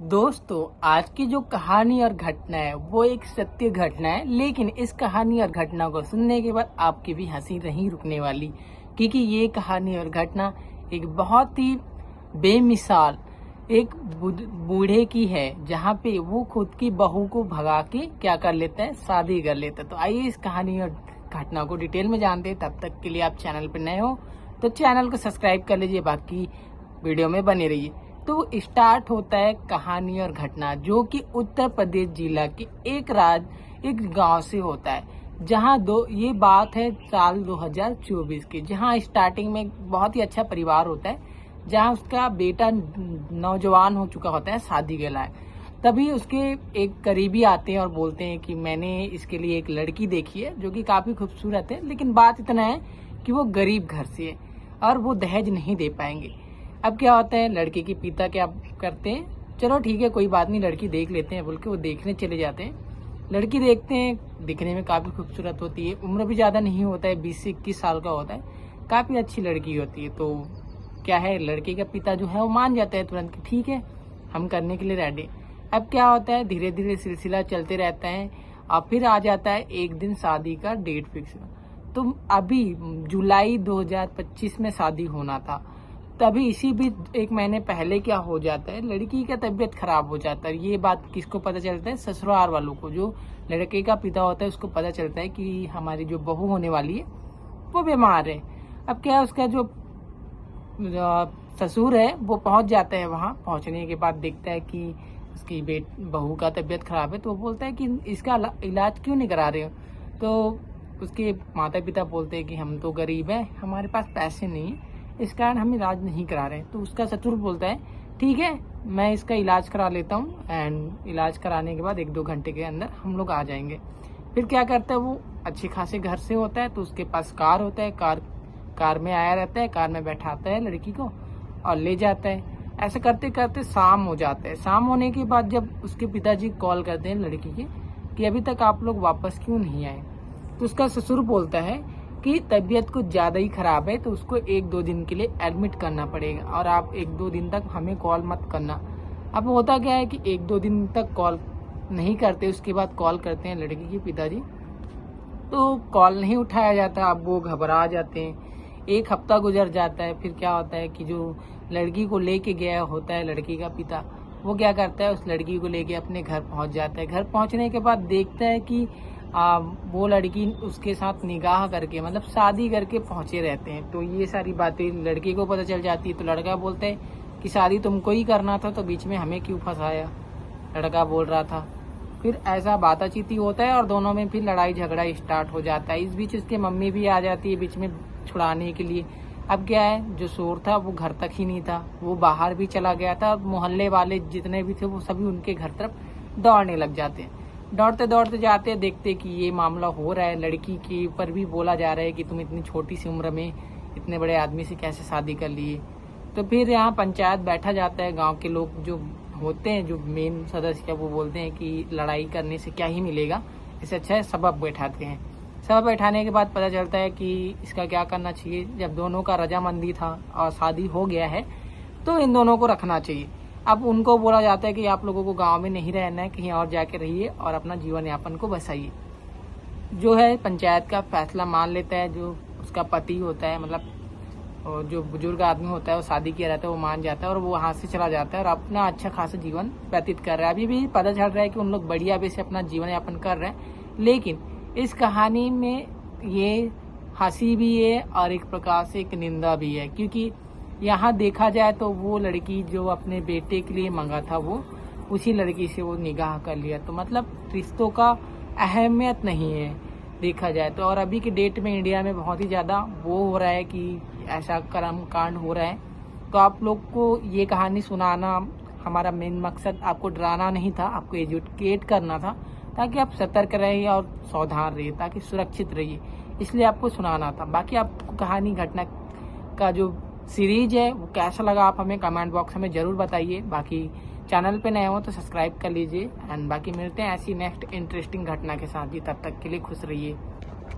दोस्तों, आज की जो कहानी और घटना है वो एक सत्य घटना है। लेकिन इस कहानी और घटना को सुनने के बाद आपकी भी हंसी नहीं रुकने वाली, क्योंकि ये कहानी और घटना एक बहुत ही बेमिसाल एक बूढ़े की है, जहाँ पे वो खुद की बहू को भगा के क्या कर लेता है, शादी कर लेता है। तो आइए इस कहानी और घटना को डिटेल में जानते हैं। तब तक के लिए आप चैनल पर नए हो तो चैनल को सब्सक्राइब कर लीजिए, बाकी वीडियो में बने रहिए। तो स्टार्ट होता है कहानी और घटना, जो कि उत्तर प्रदेश जिला के एक गांव से होता है, जहां ये बात है साल 2024 की, जहां स्टार्टिंग में बहुत ही अच्छा परिवार होता है, जहां उसका बेटा नौजवान हो चुका होता है, शादी के लायक। तभी उसके एक करीबी आते हैं और बोलते हैं कि मैंने इसके लिए एक लड़की देखी है जो कि काफी खूबसूरत है, लेकिन बात इतना है कि वो गरीब घर से है और वो दहेज नहीं दे पाएंगे। अब क्या होता है, लड़के के पिता क्या करते हैं, चलो ठीक है कोई बात नहीं, लड़की देख लेते हैं बोल के वो देखने चले जाते हैं। लड़की देखते हैं, दिखने में काफी खूबसूरत होती है, उम्र भी ज्यादा नहीं होता है, 20 से 21 साल का होता है, काफी अच्छी लड़की होती है। तो क्या है, लड़के का पिता जो है वो मान जाता है तुरंत कि ठीक है हम करने के लिए रेडी। अब क्या होता है, धीरे धीरे सिलसिला चलते रहता है और फिर आ जाता है एक दिन शादी का डेट फिक्स। तो अभी जुलाई 2025 में शादी होना था, तभी इसी बीच एक महीने पहले क्या हो जाता है, लड़की का तबीयत खराब हो जाता है। ये बात किसको पता चलता है, ससुराल वालों को। जो लड़के का पिता होता है उसको पता चलता है कि हमारी जो बहू होने वाली है वो बीमार है। अब क्या है, उसका जो ससुर है वो पहुंच जाता है वहां। पहुंचने के बाद देखता है कि उसकी बहू का तबीयत खराब है, तो वो बोलता है कि इसका इलाज क्यों नहीं करा रहे हो। तो उसके माता पिता बोलते हैं कि हम तो गरीब हैं, हमारे पास पैसे नहीं है, इस कारण हम इलाज नहीं करा रहे। तो उसका ससुर बोलता है ठीक है मैं इसका इलाज करा लेता हूँ, एंड इलाज कराने के बाद 1-2 घंटे के अंदर हम लोग आ जाएंगे। फिर क्या करता है, वो अच्छे खासे घर से होता है, तो उसके पास कार होता है, कार में आया रहता है, कार में बैठाता है लड़की को और ले जाता है। ऐसे करते करते शाम हो जाता है। शाम होने के बाद जब उसके पिताजी कॉल करते हैं लड़की के कि अभी तक आप लोग वापस क्यों नहीं आए, तो उसका ससुर बोलता है कि तबीयत कुछ ज़्यादा ही खराब है, तो उसको 1-2 दिन के लिए एडमिट करना पड़ेगा और आप 1-2 दिन तक हमें कॉल मत करना। अब होता क्या है कि 1-2 दिन तक कॉल नहीं करते, उसके बाद कॉल करते हैं लड़की के पिताजी, तो कॉल नहीं उठाया जाता। अब वो घबरा जाते हैं। 1 हफ्ता गुजर जाता है। फिर क्या होता है कि जो लड़की को लेके गया होता है लड़की का पिता, वो क्या करता है, उस लड़की को लेके अपने घर पहुंच जाता है। घर पहुंचने के बाद देखता है कि वो लड़की उसके साथ निगाह करके, मतलब शादी करके पहुंचे रहते हैं। तो ये सारी बातें लड़के को पता चल जाती है। तो लड़का बोलता है कि शादी तुमको ही करना था, तो बीच में हमें क्यों फंसाया, लड़का बोल रहा था। फिर ऐसा बातचीत होता है और दोनों में फिर लड़ाई झगड़ा स्टार्ट हो जाता है। इस बीच उसके मम्मी भी आ जाती है बीच में छुड़ाने के लिए। अब क्या है, जो शोर था वो घर तक ही नहीं था, वो बाहर भी चला गया था। मोहल्ले वाले जितने भी थे वो सभी उनके घर तरफ दौड़ने लग जाते हैं। दौड़ते दौड़ते जाते हैं, देखते कि ये मामला हो रहा है। लड़की के ऊपर भी बोला जा रहा है कि तुम इतनी छोटी सी उम्र में इतने बड़े आदमी से कैसे शादी कर लिए। तो फिर यहाँ पंचायत बैठा जाता है। गांव के लोग जो होते हैं, जो मेन सदस्य, वो बोलते हैं कि लड़ाई करने से क्या ही मिलेगा, इससे अच्छा है सबब बैठाते हैं। सबब बैठाने के बाद पता चलता है कि इसका क्या करना चाहिए। जब दोनों का रजामंदी था और शादी हो गया है, तो इन दोनों को रखना चाहिए। अब उनको बोला जाता है कि आप लोगों को गांव में नहीं रहना है, कहीं और जाके रहिए और अपना जीवन यापन को बसाइए। जो है पंचायत का फैसला मान लेता है। जो उसका पति होता है, मतलब जो बुजुर्ग आदमी होता है, वो शादी किया रहता है, वो मान जाता है और वो वहां से चला जाता है और अपना अच्छा खासा जीवन व्यतीत कर रहा है। अभी भी पता चल रहा है कि उन लोग बढ़िया भी से अपना जीवन यापन कर रहे हैं। लेकिन इस कहानी में ये हंसी भी है और एक प्रकार से एक निंदा भी है, क्योंकि यहाँ देखा जाए तो वो लड़की जो अपने बेटे के लिए मांगा था, वो उसी लड़की से वो निगाह कर लिया। तो मतलब रिश्तों का अहमियत नहीं है देखा जाए तो। और अभी के डेट में इंडिया में बहुत ही ज़्यादा वो हो रहा है कि ऐसा कर्म कांड हो रहा है। तो आप लोग को ये कहानी सुनाना, हमारा मेन मकसद आपको डराना नहीं था, आपको एजुकेट करना था, ताकि आप सतर्क रहिए और सावधान रहिए, ताकि सुरक्षित रहिए, इसलिए आपको सुनाना था। बाकी आपको कहानी घटना का जो सीरीज है वो कैसा लगा, आप हमें कमेंट बॉक्स में जरूर बताइए। बाकी चैनल पे नए हो तो सब्सक्राइब कर लीजिए। एंड बाकी मिलते हैं ऐसी नेक्स्ट इंटरेस्टिंग घटना के साथ ही। तब तक के लिए खुश रहिए।